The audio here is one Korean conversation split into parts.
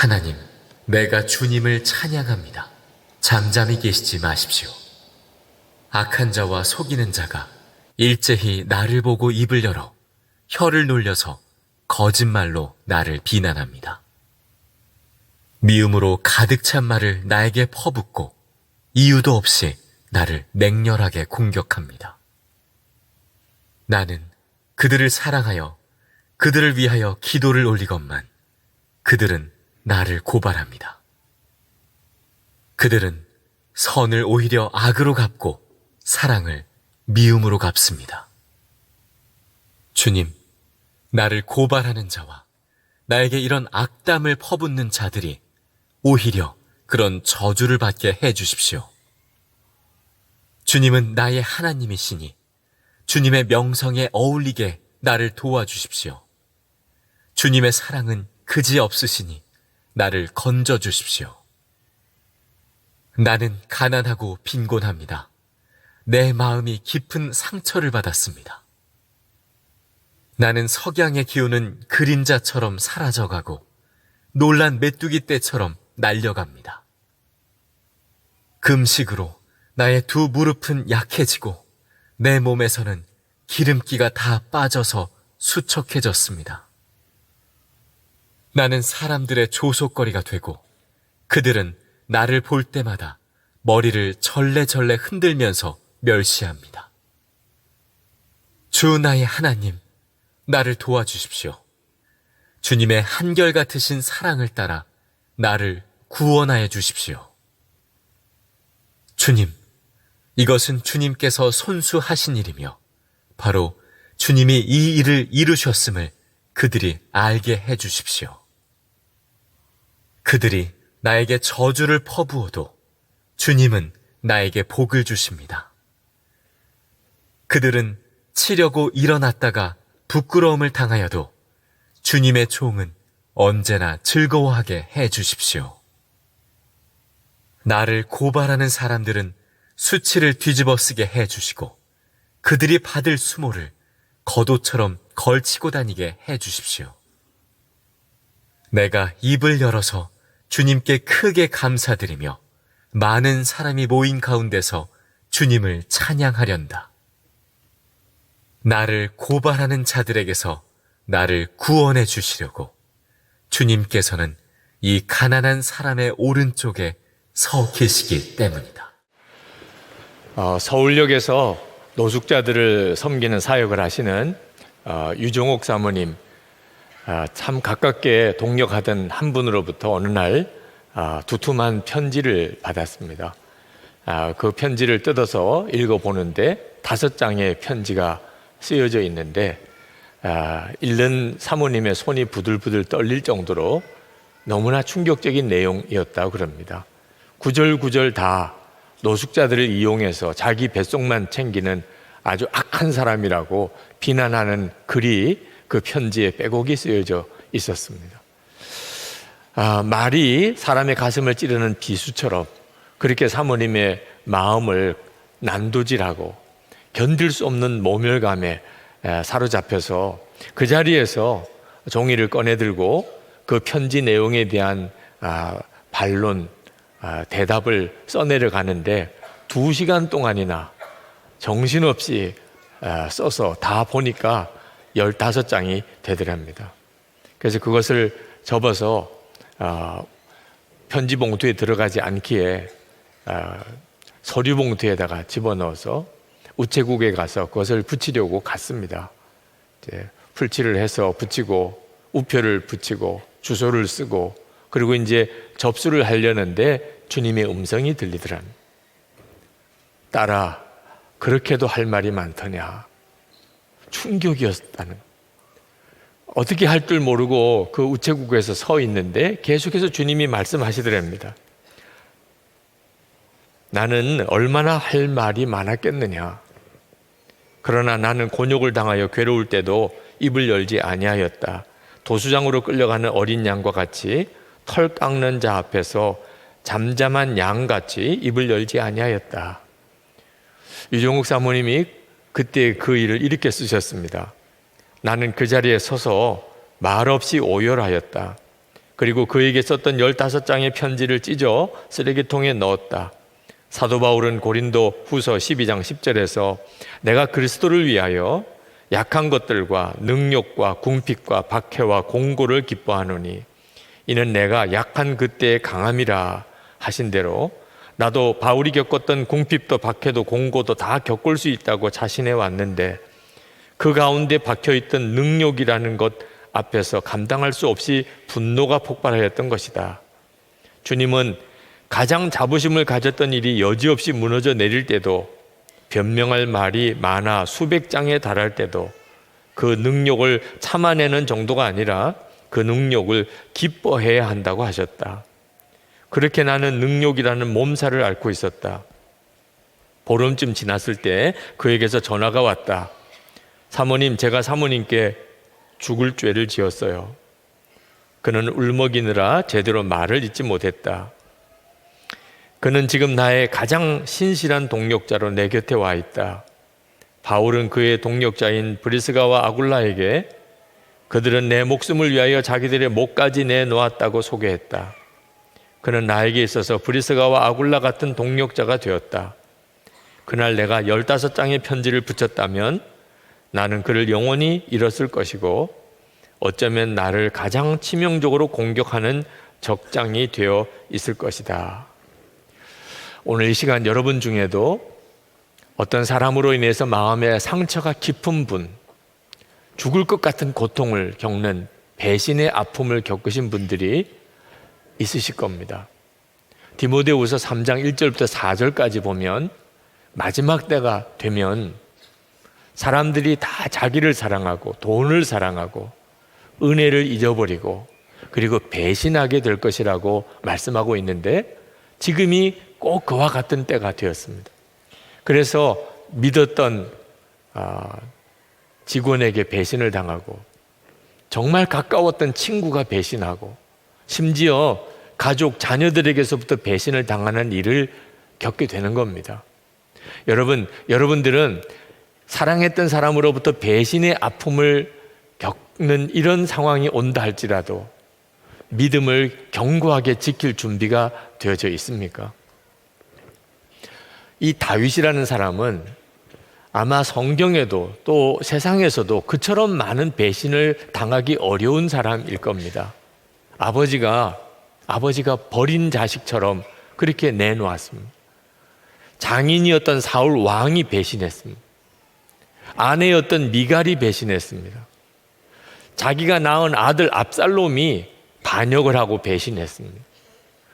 하나님, 내가 주님을 찬양합니다. 잠잠히 계시지 마십시오. 악한 자와 속이는 자가 일제히 나를 보고 입을 열어 혀를 놀려서 거짓말로 나를 비난합니다. 미움으로 가득 찬 말을 나에게 퍼붓고 이유도 없이 나를 맹렬하게 공격합니다. 나는 그들을 사랑하여 그들을 위하여 기도를 올리건만 그들은 나를 고발합니다. 그들은 선을 오히려 악으로 갚고 사랑을 미움으로 갚습니다. 주님, 나를 고발하는 자와 나에게 이런 악담을 퍼붓는 자들이 오히려 그런 저주를 받게 해주십시오. 주님은 나의 하나님이시니 주님의 명성에 어울리게 나를 도와주십시오. 주님의 사랑은 그지없으시니 나를 건져주십시오. 나는 가난하고 빈곤합니다. 내 마음이 깊은 상처를 받았습니다. 나는 석양의 기운은 그림자처럼 사라져가고 놀란 메뚜기 떼처럼 날려갑니다. 금식으로 나의 두 무릎은 약해지고 내 몸에서는 기름기가 다 빠져서 수척해졌습니다. 나는 사람들의 조속거리가 되고 그들은 나를 볼 때마다 머리를 절레절레 흔들면서 멸시합니다. 주 나의 하나님, 나를 도와주십시오. 주님의 한결같으신 사랑을 따라 나를 구원하여 주십시오. 주님, 이것은 주님께서 손수하신 일이며 바로 주님이 이 일을 이루셨음을 그들이 알게 해 주십시오. 그들이 나에게 저주를 퍼부어도 주님은 나에게 복을 주십니다. 그들은 치려고 일어났다가 부끄러움을 당하여도 주님의 종은 언제나 즐거워하게 해 주십시오. 나를 고발하는 사람들은 수치를 뒤집어 쓰게 해 주시고 그들이 받을 수모를 겉옷처럼 걸치고 다니게 해 주십시오. 내가 입을 열어서 주님께 크게 감사드리며 많은 사람이 모인 가운데서 주님을 찬양하련다. 나를 고발하는 자들에게서 나를 구원해 주시려고 주님께서는 이 가난한 사람의 오른쪽에 서 계시기 때문이다. 서울역에서 노숙자들을 섬기는 사역을 하시는 유종옥 사모님, 참 가깝게 동역하던 한 분으로부터 어느 날 두툼한 편지를 받았습니다. 그 편지를 뜯어서 읽어보는데 5장의 편지가 쓰여져 있는데 읽는 사모님의 손이 부들부들 떨릴 정도로 너무나 충격적인 내용이었다고 그럽니다. 구절구절 다 노숙자들을 이용해서 자기 뱃속만 챙기는 아주 악한 사람이라고 비난하는 글이 그 편지에 빼곡히 쓰여져 있었습니다. 말이 사람의 가슴을 찌르는 비수처럼 그렇게 사모님의 마음을 난도질하고 견딜 수 없는 모멸감에 사로잡혀서 그 자리에서 종이를 꺼내들고 그 편지 내용에 대한 반론, 대답을 써내려 가는데 2시간 동안이나 정신없이 써서 다 보니까 15장이 되더랍니다. 그래서 그것을 접어서 편지 봉투에 들어가지 않기에 서류 봉투에다가 집어넣어서 우체국에 가서 그것을 붙이려고 갔습니다. 이제 풀칠을 해서 붙이고 우표를 붙이고 주소를 쓰고 그리고 이제 접수를 하려는데 주님의 음성이 들리더랍니다. 딸아, 그렇게도 할 말이 많더냐. 충격이었다는. 어떻게 할 줄 모르고 그 우체국에서 서 있는데 계속해서 주님이 말씀하시더랍니다. 나는 얼마나 할 말이 많았겠느냐. 그러나 나는 곤욕을 당하여 괴로울 때도 입을 열지 아니하였다. 도수장으로 끌려가는 어린 양과 같이 털 깎는 자 앞에서 잠잠한 양같이 입을 열지 아니하였다. 유종욱 사모님이 그때 그 일을 이렇게 쓰셨습니다. 나는 그 자리에 서서 말없이 오열하였다. 그리고 그에게 썼던 15장의 편지를 찢어 쓰레기통에 넣었다. 사도 바울은 고린도 후서 12장 10절에서 내가 그리스도를 위하여 약한 것들과 능욕과 궁핍과 박해와 공고를 기뻐하노니 이는 내가 약한 그때의 강함이라 하신 대로 나도 바울이 겪었던 궁핍도 박해도 공고도 다 겪을 수 있다고 자신해 왔는데 그 가운데 박혀있던 능욕이라는 것 앞에서 감당할 수 없이 분노가 폭발하였던 것이다. 주님은 가장 자부심을 가졌던 일이 여지없이 무너져 내릴 때도, 변명할 말이 많아 수백 장에 달할 때도 그 능욕을 참아내는 정도가 아니라 그 능욕을 기뻐해야 한다고 하셨다. 그렇게 나는 능욕이라는 몸살을 앓고 있었다. 보름쯤 지났을 때 그에게서 전화가 왔다. 사모님, 제가 사모님께 죽을 죄를 지었어요. 그는 울먹이느라 제대로 말을 잇지 못했다. 그는 지금 나의 가장 신실한 동력자로 내 곁에 와 있다. 바울은 그의 동력자인 브리스가와 아굴라에게 그들은 내 목숨을 위하여 자기들의 목까지 내놓았다고 소개했다. 그는 나에게 있어서 브리스가와 아굴라 같은 동력자가 되었다. 그날 내가 15장의 편지를 붙였다면 나는 그를 영원히 잃었을 것이고 어쩌면 나를 가장 치명적으로 공격하는 적장이 되어 있을 것이다. 오늘 이 시간 여러분 중에도 어떤 사람으로 인해서 마음에 상처가 깊은 분, 죽을 것 같은 고통을 겪는 배신의 아픔을 겪으신 분들이 있으실 겁니다. 디모데후서 3장 1절부터 4절까지 보면 마지막 때가 되면 사람들이 다 자기를 사랑하고 돈을 사랑하고 은혜를 잊어버리고 그리고 배신하게 될 것이라고 말씀하고 있는데 지금이 꼭 그와 같은 때가 되었습니다. 그래서 믿었던 직원에게 배신을 당하고 정말 가까웠던 친구가 배신하고 심지어 가족, 자녀들에게서부터 배신을 당하는 일을 겪게 되는 겁니다. 여러분들은 사랑했던 사람으로부터 배신의 아픔을 겪는 이런 상황이 온다 할지라도 믿음을 견고하게 지킬 준비가 되어져 있습니까? 이 다윗이라는 사람은 아마 성경에도 또 세상에서도 그처럼 많은 배신을 당하기 어려운 사람일 겁니다. 아버지가 버린 자식처럼 그렇게 내놓았습니다. 장인이었던 사울 왕이 배신했습니다. 아내였던 미갈이 배신했습니다. 자기가 낳은 아들 압살롬이 반역을 하고 배신했습니다.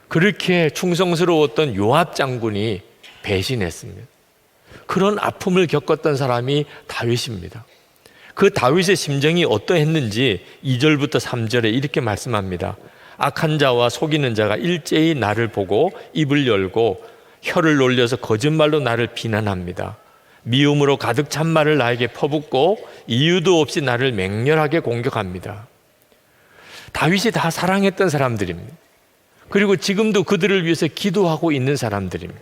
그렇게 충성스러웠던 요압 장군이 배신했습니다. 그런 아픔을 겪었던 사람이 다윗입니다. 그 다윗의 심정이 어떠했는지 2절부터 3절에 이렇게 말씀합니다. 악한 자와 속이는 자가 일제히 나를 보고 입을 열고 혀를 놀려서 거짓말로 나를 비난합니다. 미움으로 가득 찬 말을 나에게 퍼붓고 이유도 없이 나를 맹렬하게 공격합니다. 다윗이 다 사랑했던 사람들입니다. 그리고 지금도 그들을 위해서 기도하고 있는 사람들입니다.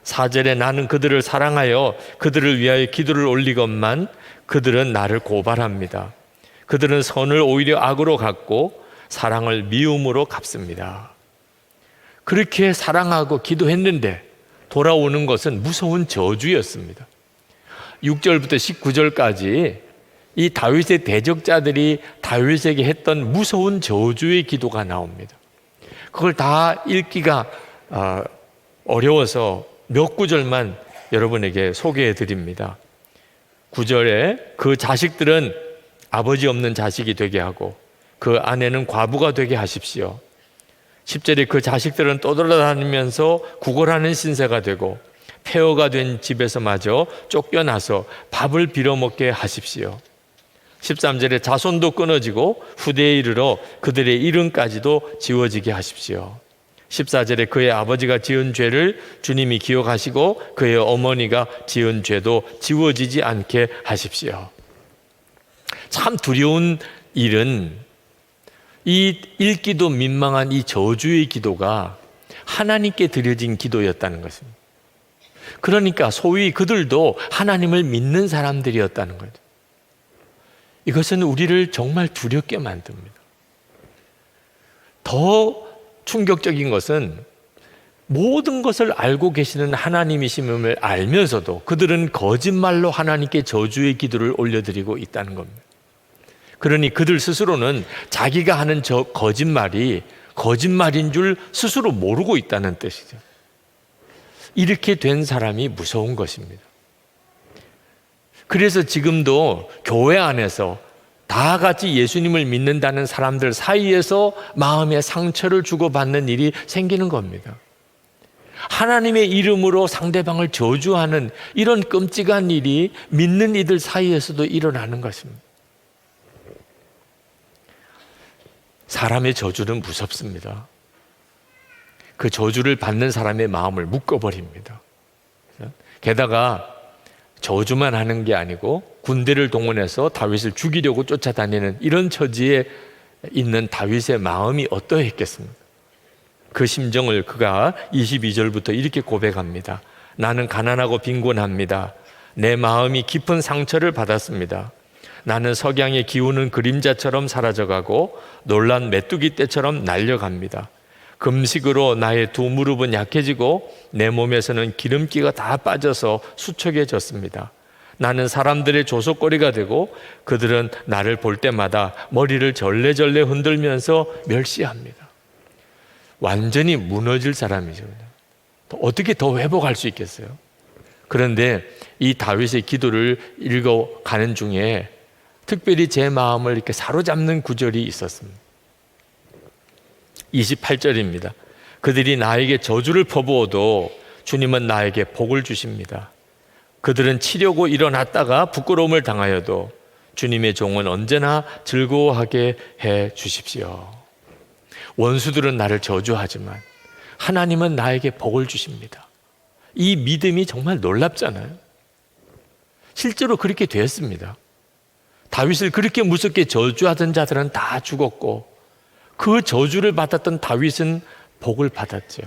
4절에 나는 그들을 사랑하여 그들을 위하여 기도를 올리건만 그들은 나를 고발합니다. 그들은 선을 오히려 악으로 갚고 사랑을 미움으로 갚습니다. 그렇게 사랑하고 기도했는데 돌아오는 것은 무서운 저주였습니다. 6절부터 19절까지 이 다윗의 대적자들이 다윗에게 했던 무서운 저주의 기도가 나옵니다. 그걸 다 읽기가 어려워서 몇 구절만 여러분에게 소개해 드립니다. 9절에 그 자식들은 아버지 없는 자식이 되게 하고 그 아내는 과부가 되게 하십시오. 10절에 그 자식들은 떠돌아다니면서 구걸하는 신세가 되고 폐허가 된 집에서마저 쫓겨나서 밥을 빌어먹게 하십시오. 13절에 자손도 끊어지고 후대에 이르러 그들의 이름까지도 지워지게 하십시오. 14절에 그의 아버지가 지은 죄를 주님이 기억하시고 그의 어머니가 지은 죄도 지워지지 않게 하십시오. 참 두려운 일은 이 읽기도 민망한 이 저주의 기도가 하나님께 드려진 기도였다는 것입니다. 그러니까 소위 그들도 하나님을 믿는 사람들이었다는 거죠. 이것은 우리를 정말 두렵게 만듭니다. 더 충격적인 것은 모든 것을 알고 계시는 하나님이심을 알면서도 그들은 거짓말로 하나님께 저주의 기도를 올려드리고 있다는 겁니다. 그러니 그들 스스로는 자기가 하는 저 거짓말이 거짓말인 줄 스스로 모르고 있다는 뜻이죠. 이렇게 된 사람이 무서운 것입니다. 그래서 지금도 교회 안에서 다 같이 예수님을 믿는다는 사람들 사이에서 마음의 상처를 주고받는 일이 생기는 겁니다. 하나님의 이름으로 상대방을 저주하는 이런 끔찍한 일이 믿는 이들 사이에서도 일어나는 것입니다. 사람의 저주는 무섭습니다. 그 저주를 받는 사람의 마음을 묶어버립니다. 게다가 저주만 하는 게 아니고 군대를 동원해서 다윗을 죽이려고 쫓아다니는 이런 처지에 있는 다윗의 마음이 어떠했겠습니까? 그 심정을 그가 22절부터 이렇게 고백합니다. 나는 가난하고 빈곤합니다. 내 마음이 깊은 상처를 받았습니다. 나는 석양의 기우는 그림자처럼 사라져가고 놀란 메뚜기 떼처럼 날려갑니다. 금식으로 나의 두 무릎은 약해지고 내 몸에서는 기름기가 다 빠져서 수척해졌습니다. 나는 사람들의 조속거리가 되고 그들은 나를 볼 때마다 머리를 절레절레 흔들면서 멸시합니다. 완전히 무너질 사람이죠. 어떻게 더 회복할 수 있겠어요? 그런데 이 다윗의 기도를 읽어가는 중에 특별히 제 마음을 이렇게 사로잡는 구절이 있었습니다. 28절입니다. 그들이 나에게 저주를 퍼부어도 주님은 나에게 복을 주십니다. 그들은 치려고 일어났다가 부끄러움을 당하여도 주님의 종은 언제나 즐거워하게 해 주십시오. 원수들은 나를 저주하지만 하나님은 나에게 복을 주십니다. 이 믿음이 정말 놀랍잖아요. 실제로 그렇게 되었습니다. 다윗을 그렇게 무섭게 저주하던 자들은 다 죽었고 그 저주를 받았던 다윗은 복을 받았죠.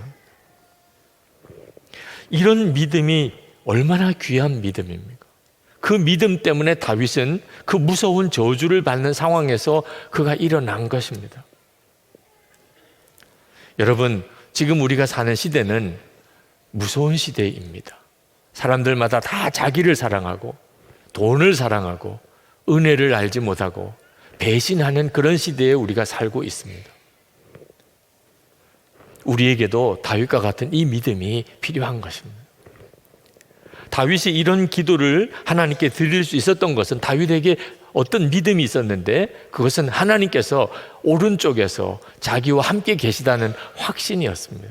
이런 믿음이 얼마나 귀한 믿음입니까? 그 믿음 때문에 다윗은 그 무서운 저주를 받는 상황에서 그가 일어난 것입니다. 여러분, 지금 우리가 사는 시대는 무서운 시대입니다. 사람들마다 다 자기를 사랑하고 돈을 사랑하고 은혜를 알지 못하고 배신하는 그런 시대에 우리가 살고 있습니다. 우리에게도 다윗과 같은 이 믿음이 필요한 것입니다. 다윗이 이런 기도를 하나님께 드릴 수 있었던 것은 다윗에게 어떤 믿음이 있었는데 그것은 하나님께서 오른쪽에서 자기와 함께 계시다는 확신이었습니다.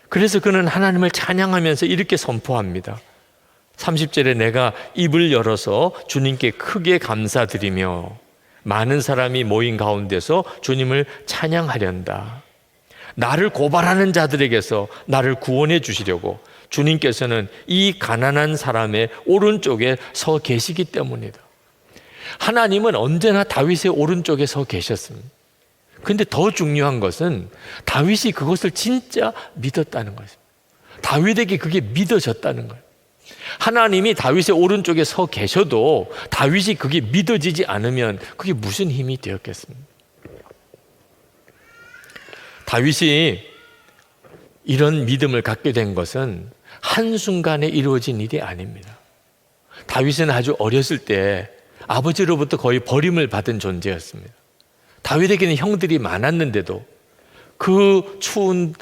그래서 그는 하나님을 찬양하면서 이렇게 선포합니다. 30절에 내가 입을 열어서 주님께 크게 감사드리며 많은 사람이 모인 가운데서 주님을 찬양하련다. 나를 고발하는 자들에게서 나를 구원해 주시려고 주님께서는 이 가난한 사람의 오른쪽에 서 계시기 때문이다. 하나님은 언제나 다윗의 오른쪽에 서 계셨습니다. 그런데 더 중요한 것은 다윗이 그것을 진짜 믿었다는 것입니다. 다윗에게 그게 믿어졌다는 거예요. 하나님이 다윗의 오른쪽에 서 계셔도 다윗이 그게 믿어지지 않으면 그게 무슨 힘이 되었겠습니까? 다윗이 이런 믿음을 갖게 된 것은 한순간에 이루어진 일이 아닙니다. 다윗은 아주 어렸을 때 아버지로부터 거의 버림을 받은 존재였습니다. 다윗에게는 형들이 많았는데도 그 추운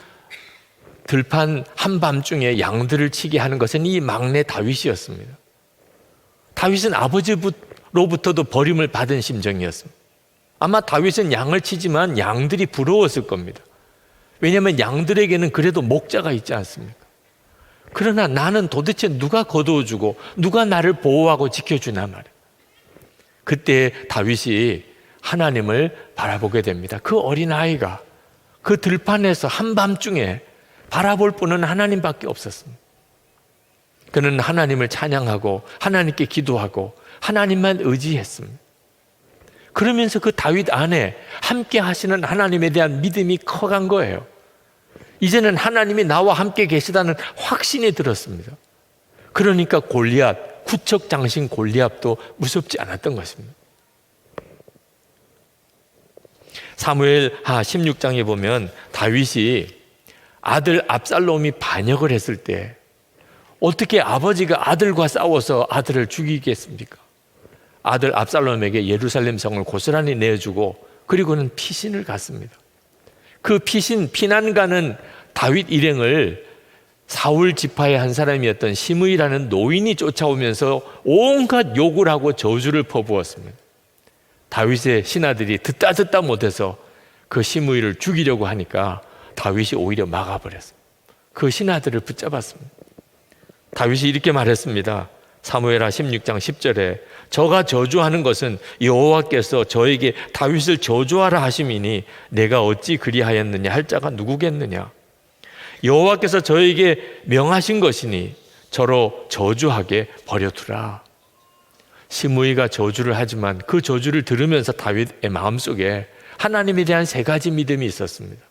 들판 한밤중에 양들을 치게 하는 것은 이 막내 다윗이었습니다. 다윗은 아버지로부터도 버림을 받은 심정이었습니다. 아마 다윗은 양을 치지만 양들이 부러웠을 겁니다. 왜냐하면 양들에게는 그래도 목자가 있지 않습니까? 그러나 나는 도대체 누가 거두어주고 누가 나를 보호하고 지켜주나 말이에요. 그때 다윗이 하나님을 바라보게 됩니다. 그 어린아이가 그 들판에서 한밤중에 바라볼 분은 하나님밖에 없었습니다. 그는 하나님을 찬양하고 하나님께 기도하고 하나님만 의지했습니다. 그러면서 그 다윗 안에 함께 하시는 하나님에 대한 믿음이 커간 거예요. 이제는 하나님이 나와 함께 계시다는 확신이 들었습니다. 그러니까 골리앗, 구척장신 골리앗도 무섭지 않았던 것입니다. 사무엘하 16장에 보면 다윗이 아들 압살롬이 반역을 했을 때 어떻게 아버지가 아들과 싸워서 아들을 죽이겠습니까? 아들 압살롬에게 예루살렘 성을 고스란히 내주고 그리고는 피신을 갔습니다. 그 피난 가는 다윗 일행을 사울 지파의 한 사람이었던 시므이라는 노인이 쫓아오면서 온갖 욕을 하고 저주를 퍼부었습니다. 다윗의 신하들이 듣다 못해서 그 시므이를 죽이려고 하니까 다윗이 오히려 막아버렸습니다. 그 신하들을 붙잡았습니다. 다윗이 이렇게 말했습니다. 사무엘하 16장 10절에 저가 저주하는 것은 여호와께서 저에게 다윗을 저주하라 하심이니 내가 어찌 그리하였느냐 할 자가 누구겠느냐. 여호와께서 저에게 명하신 것이니 저로 저주하게 버려두라. 시므이가 저주를 하지만 그 저주를 들으면서 다윗의 마음속에 하나님에 대한 세 가지 믿음이 있었습니다.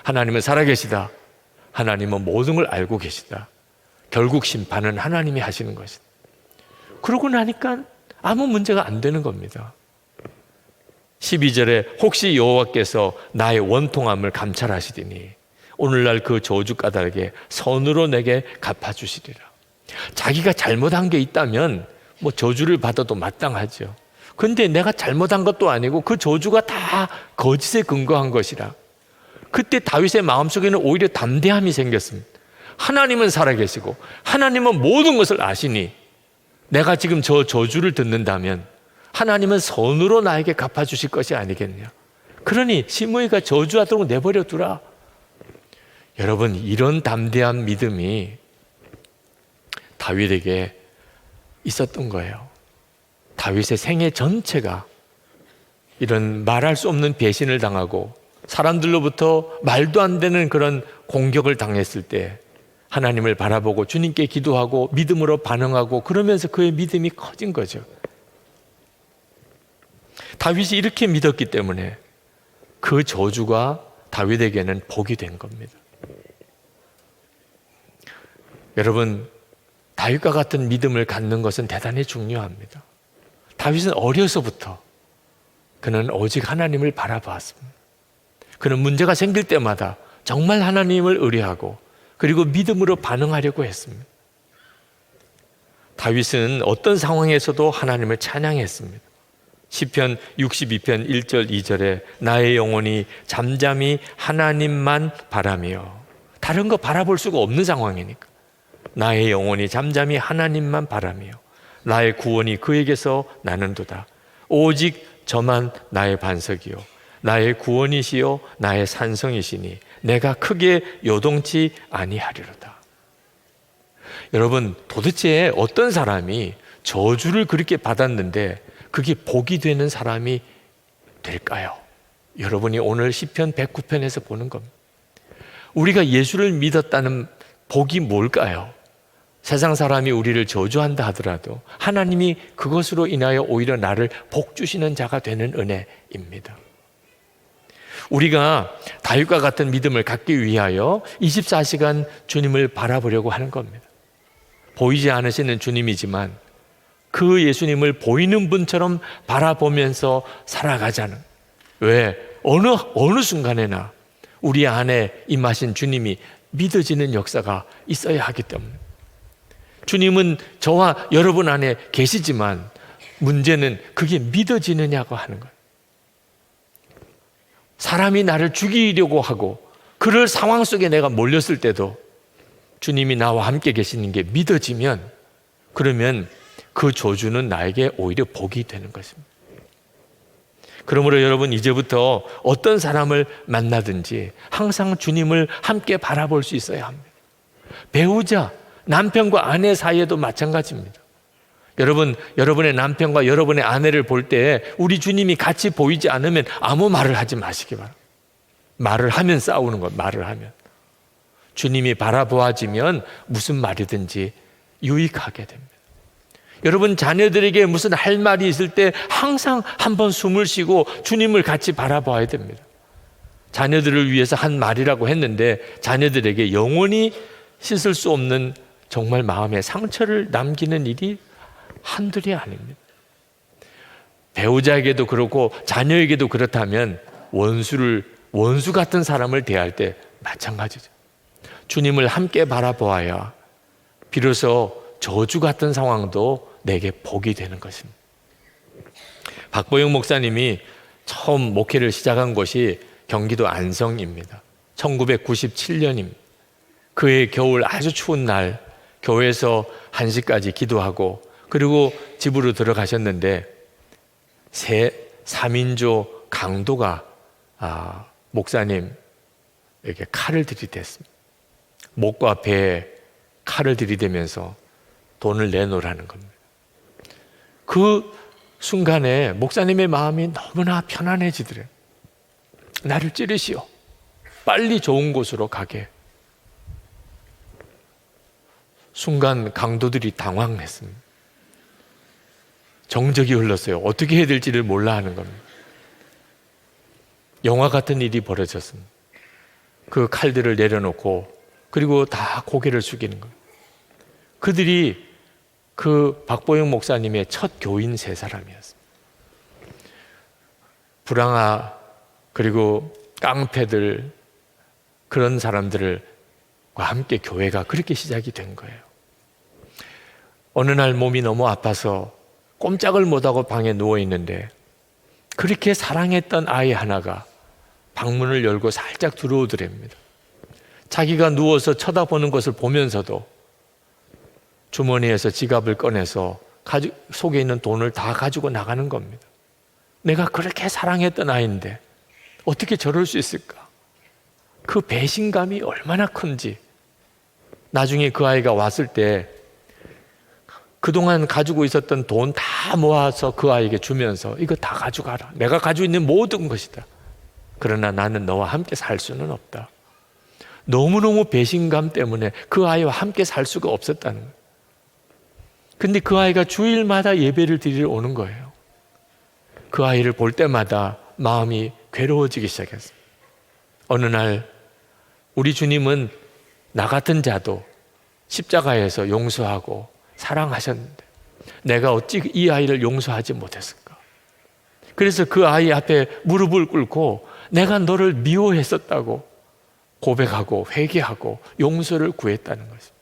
하나님은 살아계시다. 하나님은 모든 걸 알고 계시다. 결국 심판은 하나님이 하시는 것이다. 그러고 나니까 아무 문제가 안 되는 겁니다. 12절에 혹시 여호와께서 나의 원통함을 감찰하시리니 오늘날 그 저주 까닭에 선으로 내게 갚아주시리라. 자기가 잘못한 게 있다면 뭐 저주를 받아도 마땅하죠. 근데 내가 잘못한 것도 아니고 그 저주가 다 거짓에 근거한 것이라. 그때 다윗의 마음속에는 오히려 담대함이 생겼습니다. 하나님은 살아계시고 하나님은 모든 것을 아시니 내가 지금 저 저주를 듣는다면 하나님은 선으로 나에게 갚아주실 것이 아니겠냐. 그러니 시므이가 저주하도록 내버려 두라. 여러분, 이런 담대한 믿음이 다윗에게 있었던 거예요. 다윗의 생애 전체가 이런 말할 수 없는 배신을 당하고 사람들로부터 말도 안 되는 그런 공격을 당했을 때 하나님을 바라보고 주님께 기도하고 믿음으로 반응하고 그러면서 그의 믿음이 커진 거죠. 다윗이 이렇게 믿었기 때문에 그 저주가 다윗에게는 복이 된 겁니다. 여러분, 다윗과 같은 믿음을 갖는 것은 대단히 중요합니다. 다윗은 어려서부터 그는 오직 하나님을 바라보았습니다. 그는 문제가 생길 때마다 정말 하나님을 의뢰하고 그리고 믿음으로 반응하려고 했습니다. 다윗은 어떤 상황에서도 하나님을 찬양했습니다. 시편 62편 1절 2절에 나의 영혼이 잠잠히 하나님만 바라며, 다른 거 바라볼 수가 없는 상황이니까 나의 영혼이 잠잠히 하나님만 바라며 나의 구원이 그에게서 나는도다. 오직 저만 나의 반석이요 나의 구원이시요 나의 산성이시니 내가 크게 요동치 아니하리로다. 여러분, 도대체 어떤 사람이 저주를 그렇게 받았는데 그게 복이 되는 사람이 될까요? 여러분이 오늘 시편 109편에서 보는 겁니다. 우리가 예수를 믿었다는 복이 뭘까요? 세상 사람이 우리를 저주한다 하더라도 하나님이 그것으로 인하여 오히려 나를 복 주시는 자가 되는 은혜입니다. 우리가 다윗과 같은 믿음을 갖기 위하여 24시간 주님을 바라보려고 하는 겁니다. 보이지 않으시는 주님이지만 그 예수님을 보이는 분처럼 바라보면서 살아가자는, 왜? 어느 순간에나 우리 안에 임하신 주님이 믿어지는 역사가 있어야 하기 때문에. 주님은 저와 여러분 안에 계시지만 문제는 그게 믿어지느냐고 하는 거예요. 사람이 나를 죽이려고 하고 그럴 상황 속에 내가 몰렸을 때도 주님이 나와 함께 계시는 게 믿어지면, 그러면 그 저주는 나에게 오히려 복이 되는 것입니다. 그러므로 여러분, 이제부터 어떤 사람을 만나든지 항상 주님을 함께 바라볼 수 있어야 합니다. 배우자, 남편과 아내 사이에도 마찬가지입니다. 여러분, 여러분의 남편과 여러분의 아내를 볼 때 우리 주님이 같이 보이지 않으면 아무 말을 하지 마시기 바랍니다. 말을 하면 싸우는 것, 말을 하면. 주님이 바라보아지면 무슨 말이든지 유익하게 됩니다. 여러분, 자녀들에게 무슨 할 말이 있을 때 항상 한번 숨을 쉬고 주님을 같이 바라봐야 됩니다. 자녀들을 위해서 한 말이라고 했는데 자녀들에게 영원히 씻을 수 없는 정말 마음의 상처를 남기는 일이 한둘이 아닙니다. 배우자에게도 그렇고 자녀에게도 그렇다면 원수 같은 사람을 대할 때 마찬가지죠. 주님을 함께 바라보아야 비로소 저주 같은 상황도 내게 복이 되는 것입니다. 박보영 목사님이 처음 목회를 시작한 곳이 경기도 안성입니다. 1997년입니다. 그해 겨울 아주 추운 날 교회에서 1시까지 기도하고 그리고 집으로 들어가셨는데 3인조 강도가 목사님 이렇게 칼을 들이댔습니다. 목과 배에 칼을 들이대면서 돈을 내놓으라는 겁니다. 그 순간에 목사님의 마음이 너무나 편안해지더래요. 나를 찌르시오. 빨리 좋은 곳으로 가게. 순간 강도들이 당황했습니다. 정적이 흘렀어요. 어떻게 해야 될지를 몰라 하는 겁니다. 영화 같은 일이 벌어졌습니다. 그 칼들을 내려놓고 그리고 다 고개를 숙이는 겁니다. 그들이 그 박보영 목사님의 첫 교인 3사람이었습니다. 불황아 그리고 깡패들 그런 사람들과 함께 교회가 그렇게 시작이 된 거예요. 어느 날 몸이 너무 아파서 꼼짝을 못하고 방에 누워있는데 그렇게 사랑했던 아이 하나가 방문을 열고 살짝 들어오더랍니다. 자기가 누워서 쳐다보는 것을 보면서도 주머니에서 지갑을 꺼내서 속에 있는 돈을 다 가지고 나가는 겁니다. 내가 그렇게 사랑했던 아이인데 어떻게 저럴 수 있을까? 그 배신감이 얼마나 큰지. 나중에 그 아이가 왔을 때 그동안 가지고 있었던 돈 다 모아서 그 아이에게 주면서 이거 다 가져가라. 내가 가지고 있는 모든 것이다. 그러나 나는 너와 함께 살 수는 없다. 너무너무 배신감 때문에 그 아이와 함께 살 수가 없었다는 거예요. 근데 그 아이가 주일마다 예배를 드리러 오는 거예요. 그 아이를 볼 때마다 마음이 괴로워지기 시작했어요. 어느 날 우리 주님은 나 같은 자도 십자가에서 용서하고 사랑하셨는데 내가 어찌 이 아이를 용서하지 못했을까? 그래서 그 아이 앞에 무릎을 꿇고 내가 너를 미워했었다고 고백하고 회개하고 용서를 구했다는 것입니다.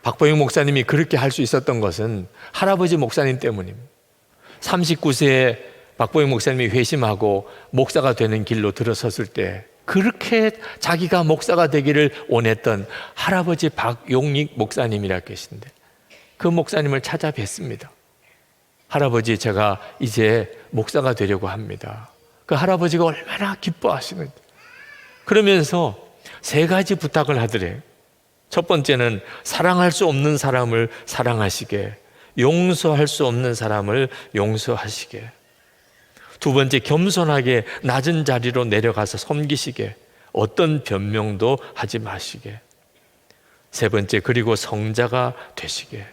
박보영 목사님이 그렇게 할 수 있었던 것은 할아버지 목사님 때문입니다. 39세에 박보영 목사님이 회심하고 목사가 되는 길로 들어섰을 때 그렇게 자기가 목사가 되기를 원했던 할아버지 박용익 목사님이라 계신데 그 목사님을 찾아뵀습니다. 할아버지, 제가 이제 목사가 되려고 합니다. 그 할아버지가 얼마나 기뻐하시는지. 그러면서 3가지 부탁을 하더래요. 첫 번째는 사랑할 수 없는 사람을 사랑하시게, 용서할 수 없는 사람을 용서하시게. 두 번째, 겸손하게 낮은 자리로 내려가서 섬기시게, 어떤 변명도 하지 마시게. 세 번째, 그리고 성자가 되시게.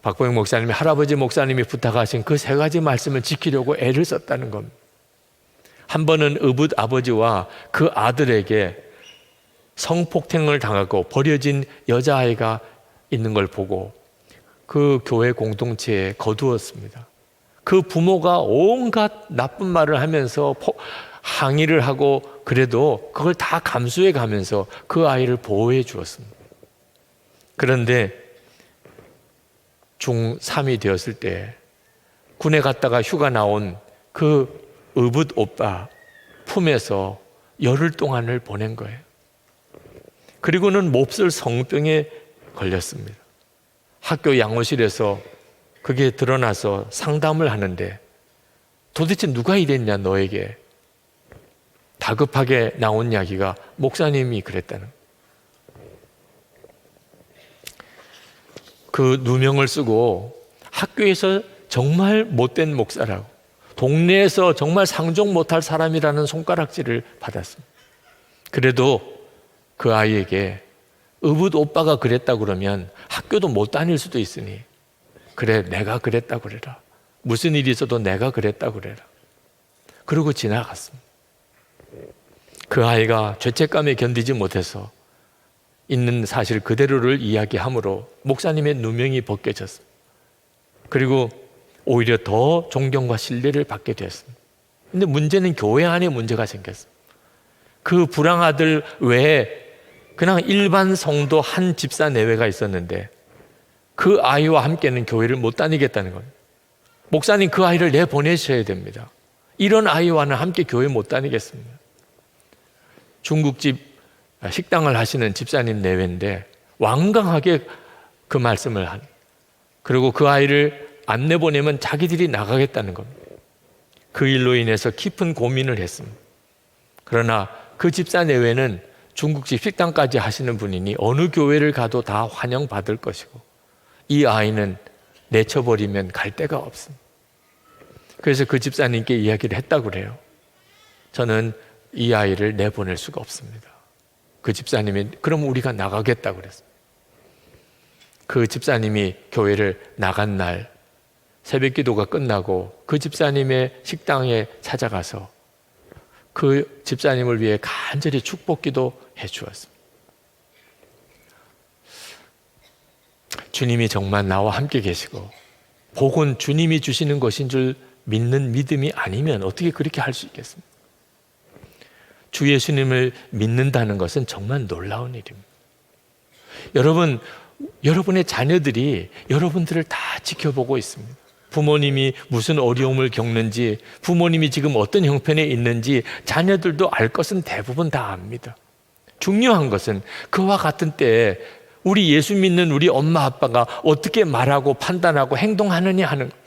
박보영 목사님이 할아버지 목사님이 부탁하신 그 3가지 말씀을 지키려고 애를 썼다는 겁니다. 한 번은 의붓 아버지와 그 아들에게 성폭행을 당하고 버려진 여자아이가 있는 걸 보고 그 교회 공동체에 거두었습니다. 그 부모가 온갖 나쁜 말을 하면서 항의를 하고 그래도 그걸 다 감수해 가면서 그 아이를 보호해 주었습니다. 그런데 중3이 되었을 때 군에 갔다가 휴가 나온 그 의붓 오빠 품에서 열흘 동안을 보낸 거예요. 그리고는 몹쓸 성병에 걸렸습니다. 학교 양호실에서 그게 드러나서 상담을 하는데 도대체 누가 이랬냐 너에게. 다급하게 나온 이야기가 목사님이 그랬다는. 그 누명을 쓰고 학교에서 정말 못된 목사라고, 동네에서 정말 상종 못할 사람이라는 손가락질을 받았습니다. 그래도 그 아이에게 의붓 오빠가 그랬다 그러면 학교도 못 다닐 수도 있으니 그래, 내가 그랬다 그래라. 무슨 일이 있어도 내가 그랬다 그래라. 그러고 지나갔습니다. 그 아이가 죄책감에 견디지 못해서 있는 사실 그대로를 이야기함으로 목사님의 누명이 벗겨졌습니다. 그리고 오히려 더 존경과 신뢰를 받게 되었습니다. 근데 문제는 교회 안에 문제가 생겼어요. 그 불황아들 외에 그냥 일반 성도 한 집사 내외가 있었는데 그 아이와 함께는 교회를 못 다니겠다는 겁니다. 목사님, 그 아이를 내보내셔야 됩니다. 이런 아이와는 함께 교회 못 다니겠습니다. 중국집 식당을 하시는 집사님 내외인데 완강하게 그 말씀을 한, 그리고 그 아이를 안 내보내면 자기들이 나가겠다는 겁니다. 그 일로 인해서 깊은 고민을 했습니다. 그러나 그 집사 내외는 중국집 식당까지 하시는 분이니 어느 교회를 가도 다 환영받을 것이고 이 아이는 내쳐버리면 갈 데가 없습니다. 그래서 그 집사님께 이야기를 했다고 그래요. 저는 이 아이를 내보낼 수가 없습니다. 그 집사님이 그럼 우리가 나가겠다고 그랬어요. 그 집사님이 교회를 나간 날 새벽 기도가 끝나고 그 집사님의 식당에 찾아가서 그 집사님을 위해 간절히 축복 기도해 주었습니다. 주님이 정말 나와 함께 계시고 복은 주님이 주시는 것인 줄 믿는 믿음이 아니면 어떻게 그렇게 할 수 있겠습니까? 주 예수님을 믿는다는 것은 정말 놀라운 일입니다. 여러분, 여러분의 자녀들이 여러분들을 다 지켜보고 있습니다. 부모님이 무슨 어려움을 겪는지, 부모님이 지금 어떤 형편에 있는지 자녀들도 알 것은 대부분 다 압니다. 중요한 것은 그와 같은 때에 우리 예수 믿는 우리 엄마 아빠가 어떻게 말하고 판단하고 행동하느냐 하는 것.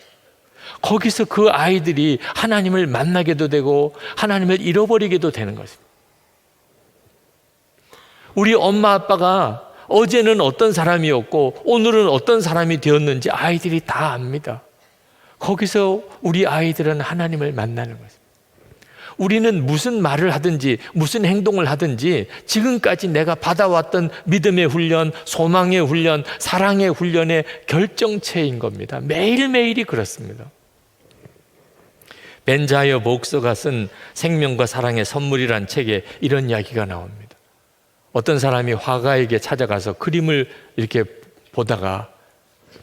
거기서 그 아이들이 하나님을 만나게도 되고 하나님을 잃어버리게도 되는 것입니다. 우리 엄마 아빠가 어제는 어떤 사람이었고 오늘은 어떤 사람이 되었는지 아이들이 다 압니다. 거기서 우리 아이들은 하나님을 만나는 것입니다. 우리는 무슨 말을 하든지 무슨 행동을 하든지 지금까지 내가 받아왔던 믿음의 훈련, 소망의 훈련, 사랑의 훈련의 결정체인 겁니다. 매일매일이 그렇습니다. 벤자이어 목서가 쓴 생명과 사랑의 선물이란 책에 이런 이야기가 나옵니다. 어떤 사람이 화가에게 찾아가서 그림을 이렇게 보다가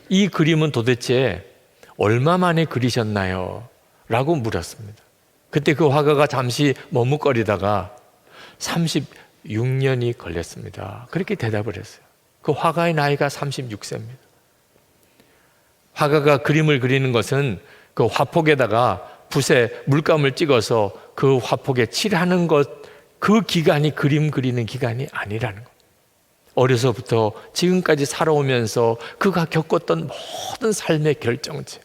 이 그림은 도대체 얼마 만에 그리셨나요? 라고 물었습니다. 그때 그 화가가 잠시 머뭇거리다가 36년이 걸렸습니다. 그렇게 대답을 했어요. 그 화가의 나이가 36세입니다. 화가가 그림을 그리는 것은 그 화폭에다가 붓에 물감을 찍어서 그 화폭에 칠하는 것, 그 기간이 그림 그리는 기간이 아니라는 것. 어려서부터 지금까지 살아오면서 그가 겪었던 모든 삶의 결정체,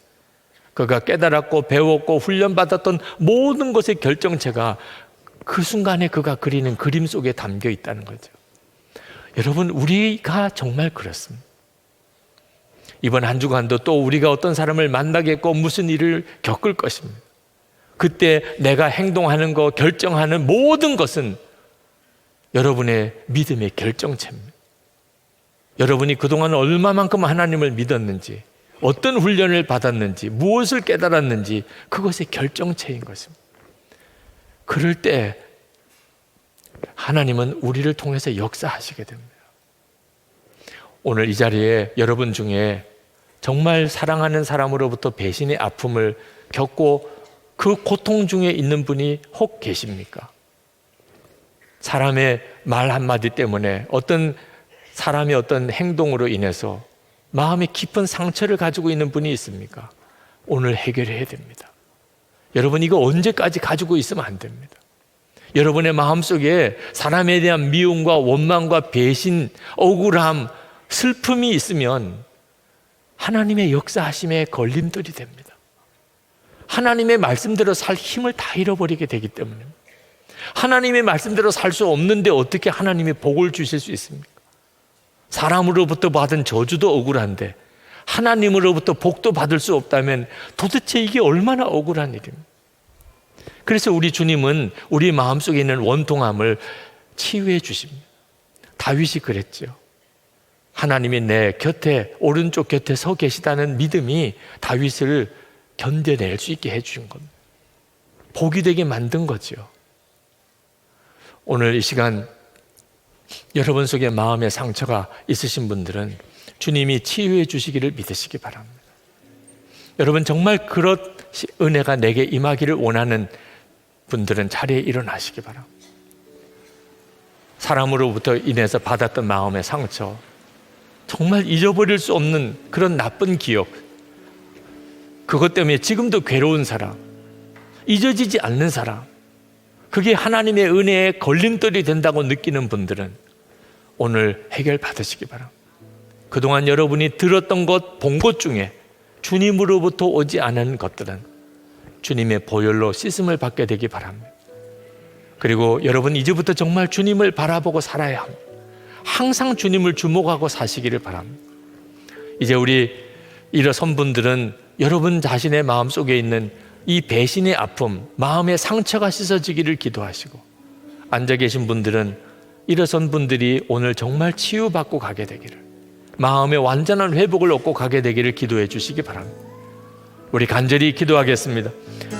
그가 깨달았고 배웠고 훈련받았던 모든 것의 결정체가 그 순간에 그가 그리는 그림 속에 담겨 있다는 거죠. 여러분, 우리가 정말 그렇습니다. 이번 한 주간도 또 우리가 어떤 사람을 만나겠고 무슨 일을 겪을 것입니다. 그때 내가 행동하는 것, 결정하는 모든 것은 여러분의 믿음의 결정체입니다. 여러분이 그동안 얼마만큼 하나님을 믿었는지, 어떤 훈련을 받았는지, 무엇을 깨달았는지 그것의 결정체인 것입니다. 그럴 때 하나님은 우리를 통해서 역사하시게 됩니다. 오늘 이 자리에 여러분 중에 정말 사랑하는 사람으로부터 배신의 아픔을 겪고 그 고통 중에 있는 분이 혹 계십니까? 사람의 말 한마디 때문에 어떤 사람의 어떤 행동으로 인해서 마음에 깊은 상처를 가지고 있는 분이 있습니까? 오늘 해결해야 됩니다. 여러분, 이거 언제까지 가지고 있으면 안 됩니다. 여러분의 마음속에 사람에 대한 미움과 원망과 배신, 억울함, 슬픔이 있으면 하나님의 역사하심에 걸림돌이 됩니다. 하나님의 말씀대로 살 힘을 다 잃어버리게 되기 때문에 하나님의 말씀대로 살 수 없는데 어떻게 하나님이 복을 주실 수 있습니까? 사람으로부터 받은 저주도 억울한데 하나님으로부터 복도 받을 수 없다면 도대체 이게 얼마나 억울한 일입니까? 그래서 우리 주님은 우리 마음속에 있는 원통함을 치유해 주십니다. 다윗이 그랬죠. 하나님이 내 곁에, 오른쪽 곁에 서 계시다는 믿음이 다윗을 견뎌낼 수 있게 해주신 겁니다. 복이 되게 만든 거죠. 오늘 이 시간 여러분 속에 마음의 상처가 있으신 분들은 주님이 치유해 주시기를 믿으시기 바랍니다. 여러분 정말 그런 은혜가 내게 임하기를 원하는 분들은 자리에 일어나시기 바랍니다. 사람으로부터 인해서 받았던 마음의 상처, 정말 잊어버릴 수 없는 그런 나쁜 기억, 그것 때문에 지금도 괴로운 사람, 잊어지지 않는 사람, 그게 하나님의 은혜에 걸림돌이 된다고 느끼는 분들은 오늘 해결 받으시기 바랍니다. 그동안 여러분이 들었던 것, 본 것 중에 주님으로부터 오지 않은 것들은 주님의 보혈로 씻음을 받게 되기 바랍니다. 그리고 여러분 이제부터 정말 주님을 바라보고 살아야 합니다. 항상 주님을 주목하고 사시기를 바랍니다. 이제 우리 일어선 분들은 여러분 자신의 마음속에 있는 이 배신의 아픔, 마음의 상처가 씻어지기를 기도하시고, 앉아 계신 분들은 일어선 분들이 오늘 정말 치유받고 가게 되기를, 마음의 완전한 회복을 얻고 가게 되기를 기도해 주시기 바랍니다. 우리 간절히 기도하겠습니다.